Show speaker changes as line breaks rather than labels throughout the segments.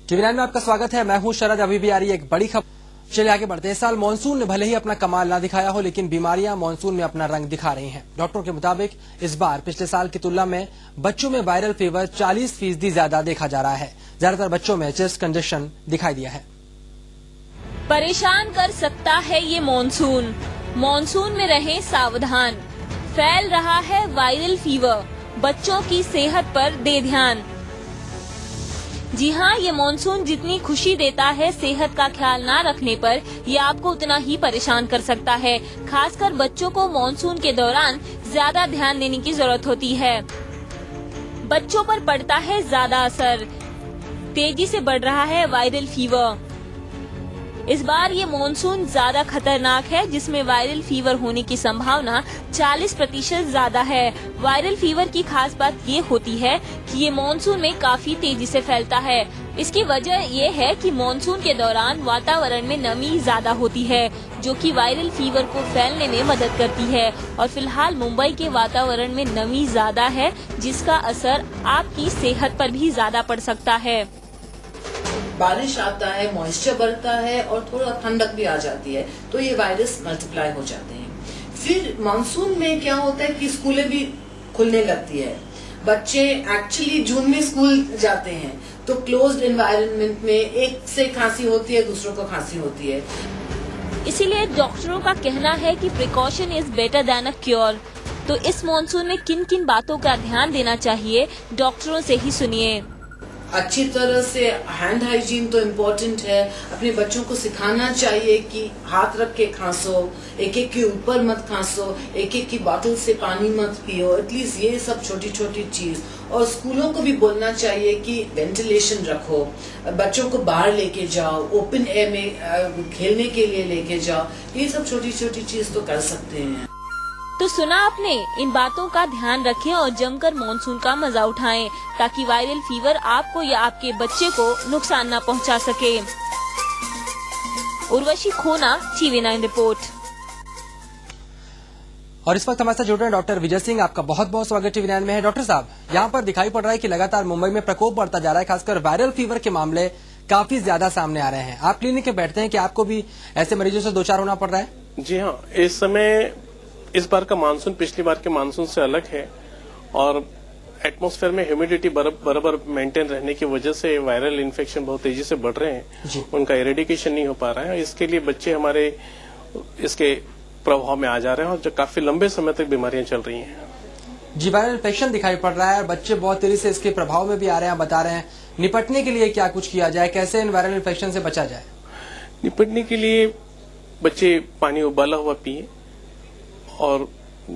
TV9 में आपका स्वागत है। मैं हूं शरद। अभी भी आ रही है एक बड़ी खबर। चलिए आगे बढ़ते हैं। इस साल मानसून ने भले ही अपना कमाल ना दिखाया हो, लेकिन बीमारियां मानसून में अपना रंग दिखा रही हैं। डॉक्टरों के मुताबिक इस बार पिछले साल की तुलना में बच्चों में वायरल फीवर 40% ज्यादा देखा जा रहा है। ज्यादातर बच्चों में चेस्ट कंजेशन दिखाई दिया है।
परेशान कर सकता है ये मानसून। मानसून में रहें सावधान। फैल रहा है वायरल फीवर। बच्चों की सेहत पर दे ध्यान। जी हाँ, ये मानसून जितनी खुशी देता है, सेहत का ख्याल ना रखने पर ये आपको उतना ही परेशान कर सकता है। खासकर बच्चों को मानसून के दौरान ज्यादा ध्यान देने की जरूरत होती है। बच्चों पर पड़ता है ज्यादा असर। तेजी से बढ़ रहा है वायरल फीवर। इस बार ये मानसून ज्यादा खतरनाक है, जिसमें वायरल फीवर होने की संभावना 40% ज्यादा है। वायरल फीवर की खास बात ये होती है कि ये मानसून में काफी तेजी से फैलता है। इसकी वजह ये है कि मानसून के दौरान वातावरण में नमी ज्यादा होती है, जो कि वायरल फीवर को फैलने में मदद करती है। और फिलहाल मुंबई के वातावरण में नमी ज्यादा है, जिसका असर आपकी सेहत पर भी ज्यादा पड़ सकता है।
बारिश आता है, मॉइस्चर बढ़ता है और थोड़ा ठंडक भी आ जाती है, तो ये वायरस मल्टीप्लाई हो जाते हैं। फिर मानसून में क्या होता है कि स्कूलें भी खुलने लगती है। बच्चे एक्चुअली जून में स्कूल जाते हैं, तो क्लोज्ड एनवायरनमेंट में एक से खांसी होती है, दूसरों को खांसी होती है।
इसीलिए डॉक्टरों का कहना है कि precaution is better than a cure. तो इस मानसून में किन किन बातों का ध्यान देना चाहिए, डॉक्टरों से ही सुनिए।
अच्छी तरह से हैंड हाइजीन तो इम्पोर्टेंट है। अपने बच्चों को सिखाना चाहिए कि हाथ रख के खांसो, एक एक के ऊपर मत खांसो, एक एक की बोतल से पानी मत पियो। एटलीस्ट ये सब छोटी छोटी चीज। और स्कूलों को भी बोलना चाहिए कि वेंटिलेशन रखो, बच्चों को बाहर लेके जाओ, ओपन एयर में खेलने के लिए लेके जाओ। ये सब छोटी छोटी चीज तो कर सकते हैं।
तो सुना आपने, इन बातों का ध्यान रखें और जमकर मानसून का मजा उठाएं, ताकि वायरल फीवर आपको या आपके बच्चे को नुकसान न पहुंचा सके। उर्वशी खोना, टीवी9 रिपोर्ट।
और इस वक्त हमारे साथ जुड़ रहे हैं डॉक्टर विजय सिंह। आपका बहुत बहुत स्वागत टीवी9 में है। डॉक्टर साहब, यहाँ पर दिखाई पड़ रहा है कि लगातार मुंबई में प्रकोप बढ़ता जा रहा है। खासकर वायरल फीवर के मामले काफी ज्यादा सामने आ रहे हैं। आप क्लिनिक में बैठते हैं कि आपको भी ऐसे मरीजों से दो चार होना पड़ रहा है?
जी हाँ, इस समय इस बार का मानसून पिछली बार के मानसून से अलग है और एटमॉस्फेयर में ह्यूमिडिटी बराबर मेंटेन रहने की वजह से वायरल इन्फेक्शन बहुत तेजी से बढ़ रहे हैं। उनका इरेडिकेशन नहीं हो पा रहा है। इसके लिए बच्चे हमारे इसके प्रभाव में आ जा रहे हैं और जो काफी लंबे समय तक बीमारियां चल रही हैं।
जी, वायरल इन्फेक्शन दिखाई पड़ रहा है और बच्चे बहुत तेजी से इसके प्रभाव में भी आ रहे हैं, बता रहे हैं। निपटने के लिए क्या कुछ किया जाए, कैसे इन वायरल इन्फेक्शन से बचा जाए?
निपटने के लिए बच्चे पानी उबाला हुआ पिए और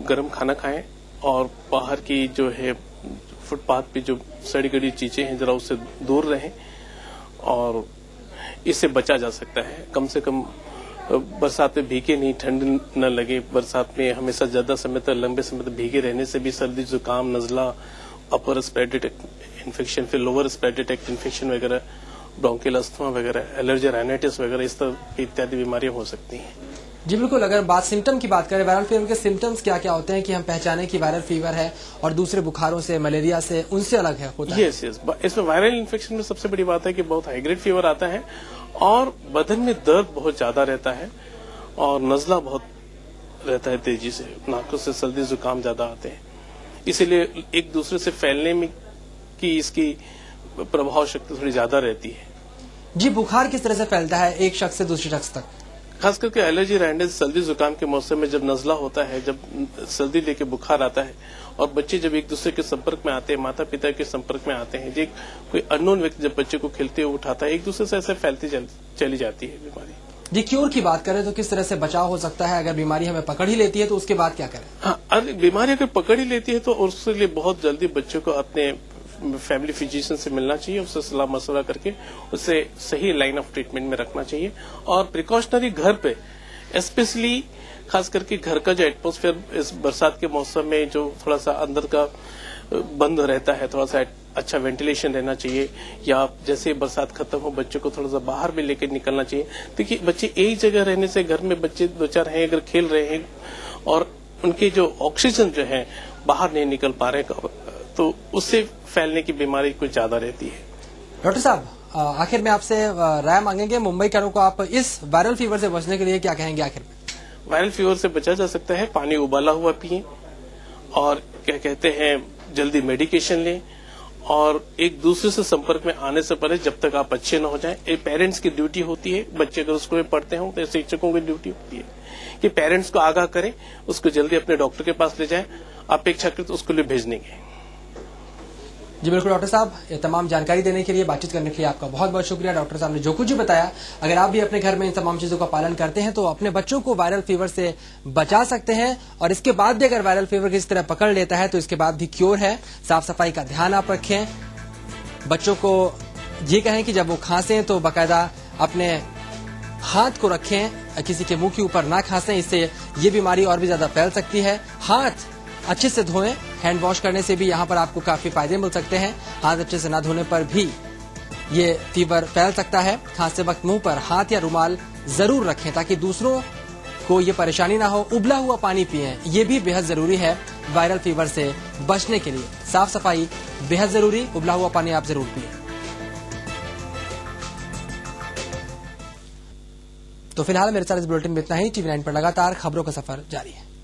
गर्म खाना खाएं और बाहर की जो है फुटपाथ पे जो सड़ी गड़ी चीजें हैं जरा उससे दूर रहें और इससे बचा जा सकता है। कम से कम बरसात में भीगे नहीं, ठंड न लगे। बरसात में हमेशा ज्यादा समय तक लंबे समय तक भीगे रहने से भी सर्दी जुकाम नजला, अपर रेस्पिरेटरी ट्रैक्ट इन्फेक्शन, फिर लोअर रेस्पिरेटरी ट्रैक्ट इन्फेक्शन वगैरह, ब्रोंकियल अस्थमा वगैरह, एलर्जी राइनाइटिस वगैरह इस तरह की इत्यादि बीमारियां हो सकती हैं।
जी बिल्कुल। अगर बात सिम्टम की बात करें, वायरल फीवर के सिम्टम्स क्या क्या होते हैं कि हम पहचाने कि वायरल फीवर है और दूसरे बुखारों से, मलेरिया से, उनसे अलग है होता है?
यस। इसमें वायरल इन्फेक्शन में सबसे बड़ी बात है कि बहुत हाई ग्रेड फीवर आता है और बदन में दर्द बहुत ज्यादा रहता है और नजला बहुत रहता है तेजी से, नाकों से सर्दी जुकाम ज्यादा आते हैं। इसीलिए एक दूसरे से फैलने में की इसकी प्रभाव शक्ति थोड़ी ज्यादा रहती है।
जी, बुखार किस तरह से फैलता है एक शख्स से दूसरे शख्स तक?
खास करके एलर्जी राइनाइटिस, सर्दी जुकाम के मौसम में जब नजला होता है, जब सर्दी लेके बुखार आता है और बच्चे जब एक दूसरे के संपर्क में आते हैं, माता पिता के संपर्क में आते हैं, जो कोई अननोन व्यक्ति जब बच्चे को खेलते हुए उठाता है, एक दूसरे से ऐसे फैलती चली जाती है बीमारी।
जी, क्योर की बात करें तो किस तरह से बचाव हो सकता है? अगर बीमारी हमें पकड़ ही लेती है तो उसके बाद क्या करें?
हाँ, बीमारी अगर पकड़ ही लेती है तो उसके लिए बहुत जल्दी बच्चों को अपने फैमिली फिजिशियन से मिलना चाहिए, उससे सलाह मशवरा करके उससे सही लाइन ऑफ ट्रीटमेंट में रखना चाहिए। और प्रिकॉशनरी घर पे स्पेशली खास करके घर का जो एटमॉस्फेयर इस बरसात के मौसम में जो थोड़ा सा अंदर का बंद रहता है, थोड़ा सा अच्छा वेंटिलेशन रहना चाहिए। या जैसे बरसात खत्म हो बच्चों को थोड़ा सा बाहर भी लेकर निकलना चाहिए। देखिए, बच्चे एक जगह रहने से, घर में बच्चे दो चार हैं अगर खेल रहे हैं और उनके जो ऑक्सीजन जो है बाहर नहीं निकल पा रहे तो उससे फैलने की बीमारी कुछ ज्यादा रहती है।
डॉक्टर साहब, आखिर में आपसे राय मांगेंगे मुंबईकरों को, आप इस वायरल फीवर से बचने के लिए क्या कहेंगे आखिर में?
वायरल फीवर से बचा जा सकता है, पानी उबाला हुआ पिए और क्या कहते हैं जल्दी मेडिकेशन लें और एक दूसरे से संपर्क में आने से पहले जब तक आप अच्छे न हो जाएं, एक पेरेंट्स की ड्यूटी होती है, बच्चे अगर स्कूल में पढ़ते हों तो शिक्षकों की ड्यूटी होती है कि पेरेंट्स को आगाह करें, उसको जल्दी अपने डॉक्टर के पास ले जाएं, अपेक्षाकृत उसके लिए भेजने के।
जी बिल्कुल डॉक्टर साहब, ये तमाम जानकारी देने के लिए, बातचीत करने के लिए आपका बहुत बहुत शुक्रिया। डॉक्टर साहब ने जो कुछ भी बताया, अगर आप भी अपने घर में इन तमाम चीजों का पालन करते हैं तो अपने बच्चों को वायरल फीवर से बचा सकते हैं। और इसके बाद भी अगर वायरल फीवर किसी तरह पकड़ लेता है तो इसके बाद भी क्योर है। साफ सफाई का ध्यान आप रखें। बच्चों को ये कहें कि जब वो खांसें तो बाकायदा अपने हाथ को रखें, किसी के मुंह के ऊपर ना खांसें, इससे ये बीमारी और भी ज्यादा फैल सकती है। हाथ अच्छे से धोएं, हैंड वॉश करने से भी यहाँ पर आपको काफी फायदे मिल सकते हैं। हाथ अच्छे से ना धोने पर भी ये फीवर फैल सकता है। खांसते वक्त मुंह पर हाथ या रुमाल जरूर रखें ताकि दूसरों को ये परेशानी ना हो। उबला हुआ पानी पिएं, ये भी बेहद जरूरी है वायरल फीवर से बचने के लिए। साफ सफाई बेहद जरूरी, उबला हुआ पानी आप जरूर पिएं। तो फिलहाल मेरे साथ इस बुलेटिन में इतना ही। TV9 पर लगातार खबरों का सफर जारी है।